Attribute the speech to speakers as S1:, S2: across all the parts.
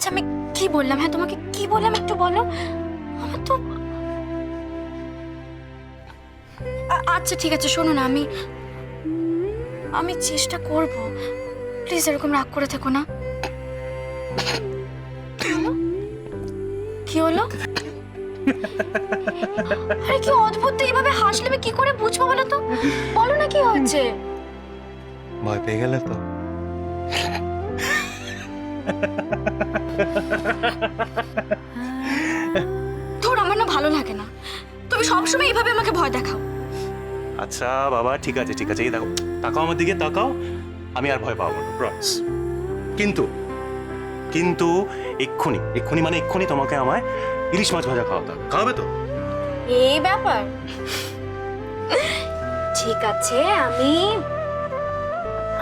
S1: আচ্ছা আমি কি বললাম? হ্যাঁ তোমাকে কি বললাম একটু বলো। আমার তো আচ্ছা ঠিক আছে, শোনো না, আমি চেষ্টা করব। প্লিজ এরকম রাগ করে থেকো না। কি হলো? আরে কি অদ্ভুত, তো এইভাবে হাসলে আমি কি করে বুঝবো বলো তো? বলো না কি হয়েছে।
S2: ভয় পেয়ে গেলে তো?
S1: ধুর, আমার না ভালো লাগে না, তুমি সবসময় এইভাবে আমাকে ভয় দেখাও।
S2: আচ্ছা বাবা, ঠিক আছে ঠিক আছে, এই দেখো, তাকাও আমার দিকে, তাকাও। আমি আর ভয় পাবো না, প্রমিস। কিন্তু কিন্তু এক্ষুনি এক্ষুনি মানে এক্ষুনি তোমাকে আমায় ইলিশ মাছ ভাজা খাওয়াতে হবে। খাওয়াবে তো?
S1: এই ব্যাপার, ঠিক আছে,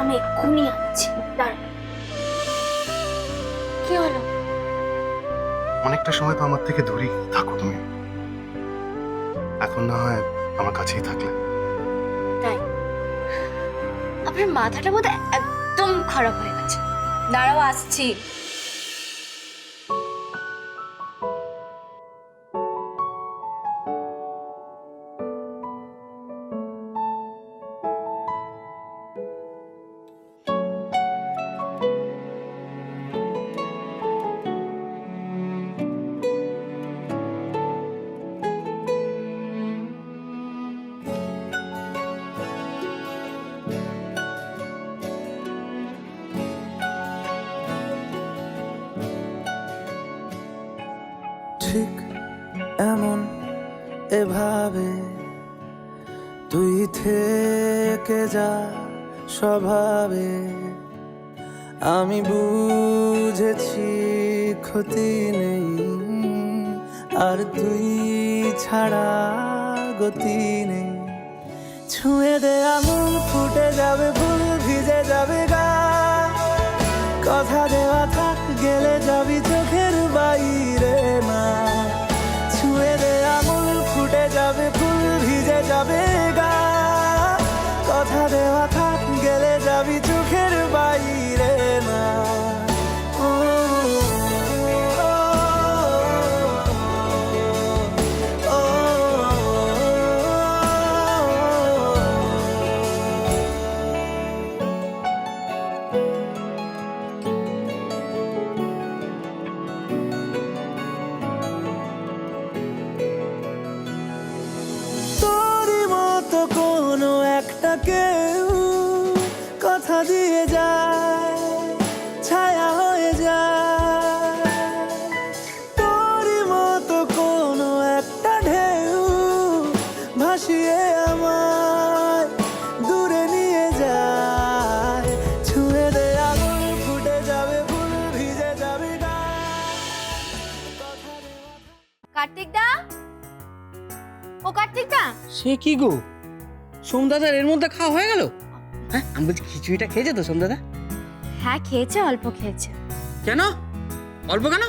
S1: আমি এক্ষুনি আছি। দাঁড়াও। কি হলো?
S3: অনেকটা সময় তো আমার থেকে দূরেই থাকো তুমি, এখন না হয় আমার কাছেই থাকলে।
S1: তাই? আপনার মাথাটা বোধহয় একদম খারাপ হয়ে গেছে। দাঁড়াও, আসছি।
S4: ঠিক এমন এভাবে তুই থেকে যা স্বভাবে, আমি বুঝেছি ক্ষতি নেই, আর তুই ছাড়া গতি নেই। ছুঁয়ে দে আঙুল, ফুটে যাবে ফুল, ভিজে যাবে গা, কথা দেওয়া থাক, গেলে যাবি চোখের বাইরে না। ছুঁয়ে দে আঙুল, ফুটে যাবে ফুল, ভিজে যাবে গা, কথা দেওয়া থাক, গেলে যাবি চোখের বাইরে না। ও, ও, ও, ও, তোরই মতো কোনো একটা কেউ কথা দিয়ে যায়, ছায়া হয়ে যায়। তোরই মতো কোনো একটা ঢেউ ভাসিয়ে আমায় দূরে নিয়ে যায়। ছুঁয়ে দে আগুন, ফুটে যাবে ফুল, ভিজে যাবে গা।
S1: কার্তিক দা, ও কার্তিক দা।
S5: সে কি গো, সোমদাদার এর মধ্যে খাওয়া হয়ে গেল? হ্যাঁ, আমি বলছি খিচুড়িটা খেয়েছে তো সোমদাদা?
S1: হ্যাঁ খেয়েছে, অল্প খেয়েছে।
S5: কেন অল্প কেন?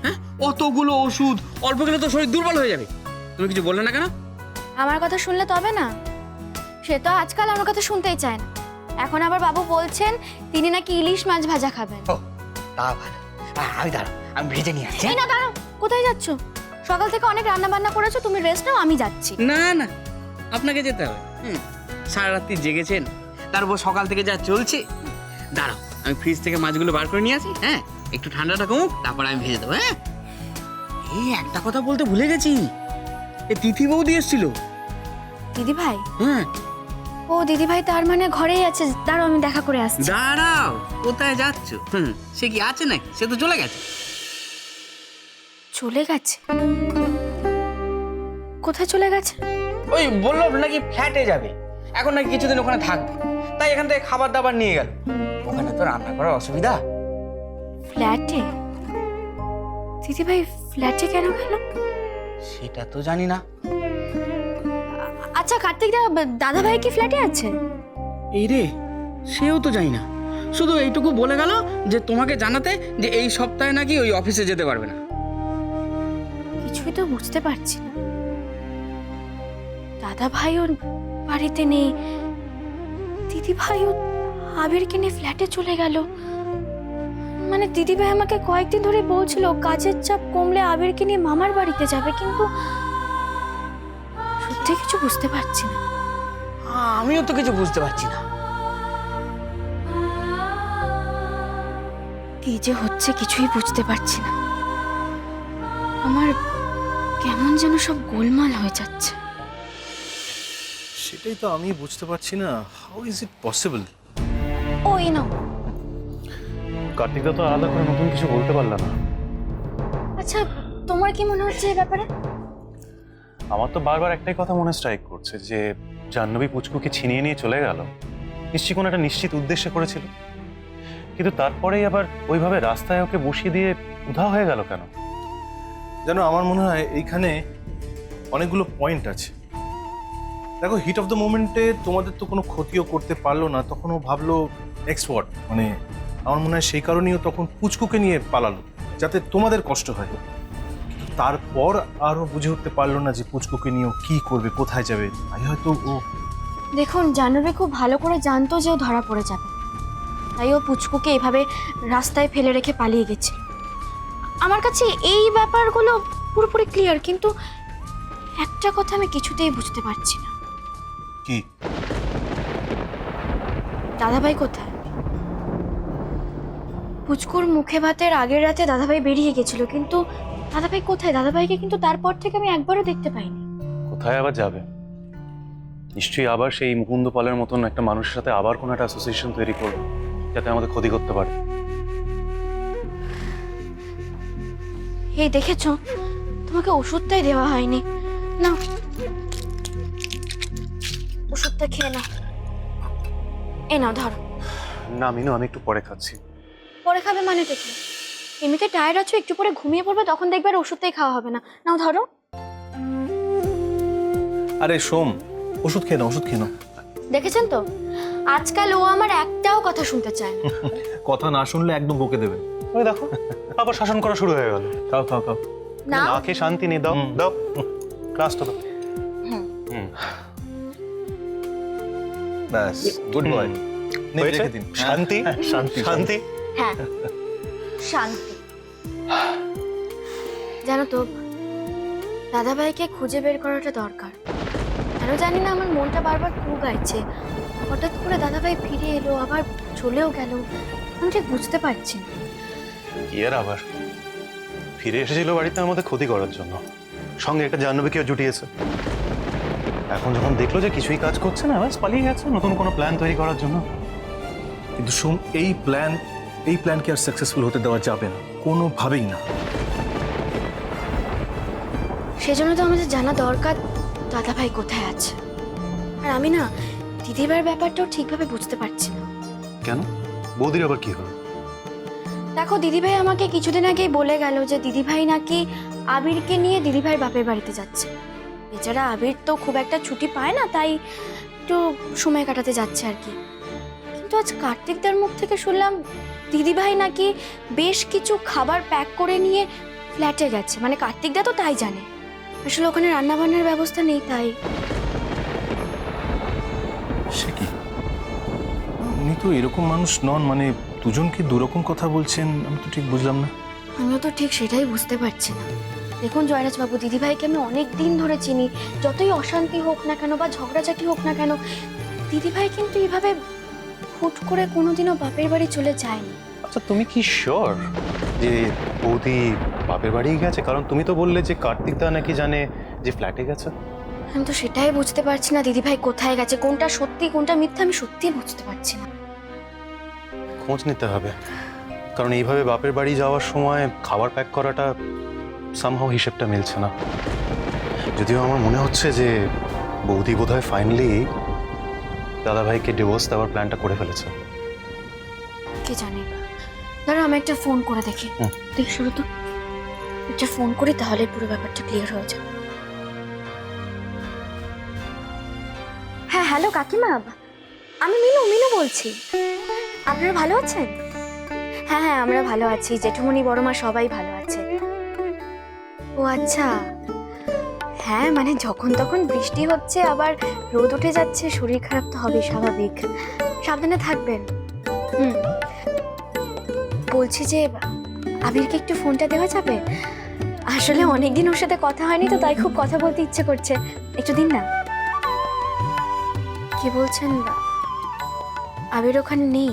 S5: হ্যাঁ, অতগুলো ওষুধ অল্প খেলে তো শরীর দুর্বল হয়ে যাবে। তুমি কিছু বললে না কেন?
S1: আমার কথা শুনলে তবে না, সে তো আজকাল আমার কথা শুনতেই চায় না। এখন আবার বাবু বলছেন তিনি নাকি ইলিশ মাছ ভাজা খাবেন।
S5: ও, তা ভালো। আমি দাঁড়াও, আমি ভেজে নিয়ে আসছি।
S1: এই না, দাঁড়াও, কোথায় যাচ্ছ? সকাল থেকে অনেক রান্না বান্না করেছো, তুমি রেস্ট নাও, আমি যাচ্ছি।
S5: না না, আপনাকে যেতে হবে। সারা রাত্রি জেগেছেন, তারপর সকাল থেকে যা চলছে। দাঁড়াও, আমি ফ্রিজ থেকে মাছগুলো বার করে নিয়ে আসি। হ্যাঁ, একটু ঠান্ডাটা কমুক, তারপর আমি ভেজে দেবো। হ্যাঁ, এই একটা কথা বলতে ভুলে গেছি, এই তিথি বৌদি এসেছিল।
S1: দিদি ভাই?
S5: হ্যাঁ।
S1: ও দিদি ভাই তার মানে ঘরেই আছে, দাঁড়াও আমি দেখা করে আসছি।
S5: দাঁড়াও, কোথায় যাচ্ছ? সে কি আছে নাকি? সে তো চলে গেছে।
S1: চলে গেছে? কোথায় চলে গেছে?
S5: ওই বললো নাকি ফ্ল্যাটে যাবে, এখন নাকি কিছুদিন ওখানে থাকবে, তাই এখান থেকে খাবার দাবার নিয়ে গেল। ওখানে তো রান্না করার অসুবিধা।
S1: ফ্ল্যাটে? দিদি ভাই ফ্ল্যাটে কেন গেল?
S5: সেটা তো জানি না।
S1: আচ্ছা কার্তিক দা, দাদা ভাই কি ফ্ল্যাটে আছে?
S5: এই রে, সেও তো জানি না, শুধু এইটুকু বলে গেল যে তোমাকে জানাতে যে এই সপ্তাহে নাকি ওই অফিসে যেতে পারবে না।
S1: কিছুই তো বুঝতে পারছি না। দাদা ভাইও বাড়িতে নেই, দিদি ভাইও আবিরকে নিয়ে ফ্ল্যাটে চলে গেল। মানে দিদিভাই আমাকে কয়েকদিন ধরে বলছিল কাজের চাপ কমলে আবিরকে নিয়ে মামার বাড়িতে যাবে, কিন্তু সত্যি কিছু বুঝতে পারছি না।
S5: আমিও তো কিছু বুঝতে পারছি না।
S1: কি যে হচ্ছে কিছুই বুঝতে পারছি না। আমার কেমন যেন সব গোলমাল হয়ে যাচ্ছে।
S3: সেটাই তো আমি বুঝতে পারছি না, হাউ ইজ ইট পসিবল?
S1: ও এই নাও।
S2: কার্তিকদা তো আলাদা করে নতুন কিছু বলতে পারল না।
S1: আচ্ছা তোমার কি মনে হচ্ছে এই ব্যাপারে?
S2: আমার তো বারবার একটাই কথা মনে স্ট্রাইক করছে যে জাহ্নবী পুচকুকে ছিনিয়ে নিয়ে চলে গেল নিশ্চয়ই কোনো একটা নিশ্চিত উদ্দেশ্যে করেছিল, কিন্তু তারপরেই আবার ওইভাবে রাস্তায় ওকে বসিয়ে দিয়ে উধাও হয়ে গেল কেন?
S3: জানো, আমার মনে হয় এইখানে অনেকগুলো পয়েন্ট আছে। দেখো, হিট অফ দ্য মোমেন্টে তোমাদের তো কোনো ক্ষতিও করতে পারলো না, তখন ও ভাবলো এক্সপোর্ট, মানে আমার মনে হয় সেই কারণেও তখন পুচকুকে নিয়ে পালালো যাতে তোমাদের কষ্ট হয়। কিন্তু তারপর আরও বুঝে উঠতে পারলো না যে পুচকুকে নিয়ে ও কী করবে, কোথায় যাবে। তাই হয়তো ও
S1: দেখুন, জাহ্নবী খুব ভালো করে জানতো যে ও ধরা পড়ে যাবে, তাই ও পুচকুকে এভাবে রাস্তায় ফেলে রেখে পালিয়ে গেছে। আমার কাছে এই ব্যাপারগুলো পুরোপুরি ক্লিয়ার, কিন্তু একটা কথা আমি কিছুতেই বুঝতে পারছি না।
S3: কি?
S1: দাদাভাই কোথায়? পুচকুর মুখে ভাতের আগের রাতে দাদাভাই বেরিয়ে গেছিল, কিন্তু দাদাভাই কোথায়? দাদাভাইকে কিন্তু তারপর থেকে আমি একবারও দেখতে পাইনি।
S2: কোথায় আবার যাবে? নিশ্চয়ই আবার সেই মুকুন্দ পালের মতন একটা মানুষের সাথে আবার কোনো একটা অ্যাসোসিয়েশন তৈরি করবে যাতে আমাদের ক্ষতি করতে পারে।
S1: এই দেখেছো, তোমাকে ওষুধটাই দেওয়া হয়নি। না, ওষুধটা খেয়ে নাও। এ নাও ধরো।
S2: না মিনু, আমি একটু পরে খাচ্ছি।
S1: পরে খাবে মানে কি? এমনিতে টায়ার্ড আছো, একটু পরে ঘুমিয়ে পড়বে, তখন দেখবে আর ওষুধটাই খাওয়া হবে না। নাও ধরো।
S3: আরে সোম, ওষুধ খেয়ে নাও, ওষুধ খেয়ে নাও।
S1: দেখেছেন তো, আজকাল ও আমার একটাও কথা শুনতে চায় না।
S3: কথা না শুনলে একদম বকে দেবেন।
S2: ওই দেখো আবার শাসন করা শুরু হয়ে গেল।
S3: খাও খাও খাও।
S1: না,
S2: না খেয়ে শান্তি নেই। দাও দাও, গ্লাসটা দাও।
S3: ব্যাস, গুড বয়।
S2: হয়েছে?
S3: রেখে দিন।
S2: শান্তি
S3: শান্তি
S2: শান্তি।
S1: হ্যাঁ, শান্তি। জানো তো, দাদাভাইকে খুঁজে বের করাটা দরকার। কেন জানি না আমার মনটা বারবার কু গাইছে। হঠাৎ করে দাদাভাই ফিরে এলো, আবার চলেও গেল, আমি ঠিক বুঝতে পারছি না।
S2: কি আর আবার ফিরে এসেছিল বাড়িতে আমাদের ক্ষতি করার জন্য, সঙ্গে একটা জাহ্নবীকেও জুটিয়েছে। এখন যখন দেখলো যে কিছুই কাজ করছে না, ব্যাস পালিয়ে গেছে নতুন কোনো প্ল্যান তৈরি করার জন্য।
S3: কিন্তু সোম, এই প্ল্যানকে আর সাকসেসফুল হতে দেওয়া যাবে না, কোনোভাবেই না।
S1: সেজন্য তো আমাদের জানা দরকার দাদাভাই কোথায় আছে। আর আমি না দিদিভাইয়ের ব্যাপারটাও ঠিকভাবে বুঝতে পারছি না।
S2: কেন? বৌদির আবার কি হলো?
S1: দেখো, দিদিভাই আমাকে কিছুদিন আগেই বলে গেল যে দিদিভাই নাকি আবিরকে নিয়ে দিদিভাইয়ের বাপের বাড়িতে যাচ্ছে। এছাড়া আবির তো খুব একটা ছুটি পায় না, তাই একটু সময় কাটাতে যাচ্ছে আর কি। কিন্তু আজ কার্তিকদার মুখ থেকে শুনলাম দিদিভাই নাকি বেশ কিছু খাবার প্যাক করে নিয়ে ফ্ল্যাটে গেছে। মানে কার্তিকদা তো তাই জানে, আসলে ওখানে রান্না বান্নার ব্যবস্থা নেই, তাই।
S3: সে কি? উনি তো এরকম মানুষ নন, মানে দুজন কি দুরকম কথা বলছেন, আমি তো ঠিক বুঝলাম না।
S1: আমিও তো ঠিক সেটাই বুঝতে পারছি না। দেখুন জয়রাজবাবু, দিদিভাইকে আমি অনেক দিন ধরে চিনি। যতই অশান্তি হোক না কেন বা ঝগড়াঝাটি হোক না কেন, দিদিভাই কিন্তু এইভাবে হুট করে কোনোদিনও বাপের বাড়ি চলে যায়নি।
S2: আচ্ছা, তুমি কি শিওর যে বৌদি বাপের বাড়ি গেছে? কারণ তুমি তো বললে যে কার্তিকদা নাকি জানে যে ফ্ল্যাটে গেছে।
S1: আমি তো সেটাই বুঝতে পারছি না দিদিভাই কোথায় গেছে, কোনটা সত্যি কোনটা মিথ্যা আমি সত্যিই বুঝতে পারছি না।
S2: খোঁজ নিতে হবে, কারণ এইভাবে বাপের বাড়ি যাওয়ার সময় খাবার প্যাক করাটা সামহাও হিসেবটা মিলছে না। যদিও আমার মনে হচ্ছে যে বৌদি বোধহয় ফাইনালি দাদাভাইকে ডিভোর্স দেওয়ার প্ল্যানটা করে ফেলেছে।
S1: কে জানে। দাঁড়া, আমি একটা ফোন করে দেখি। দেখ শুরু তো, একটা ফোন করি, তাহলে পুরো ব্যাপারটা ক্লিয়ার হয়ে যাবে। হ্যাঁ, হ্যালো কাকিমা, আমি মিনু বলছি। আপনারা ভালো আছেন? হ্যাঁ হ্যাঁ, আমরা ভালো আছি। জেঠুমনি বড়মা সবাই ভালো আছে। ও আচ্ছা, হ্যাঁ মানে যখন তখন বৃষ্টি হচ্ছে, আবার রোদ উঠে যাচ্ছে, শরীর খারাপ তো হবে, স্বাভাবিক। সাবধানে থাকবেন। বলছি যে আবিরকে একটু ফোনটা দেওয়া যাবে? আসলে অনেকদিন ওর সাথে কথা হয়নি তো, তাই খুব কথা বলতে ইচ্ছে করছে। একটু দিন না। কি বলছেন? আবির ওখানে নেই?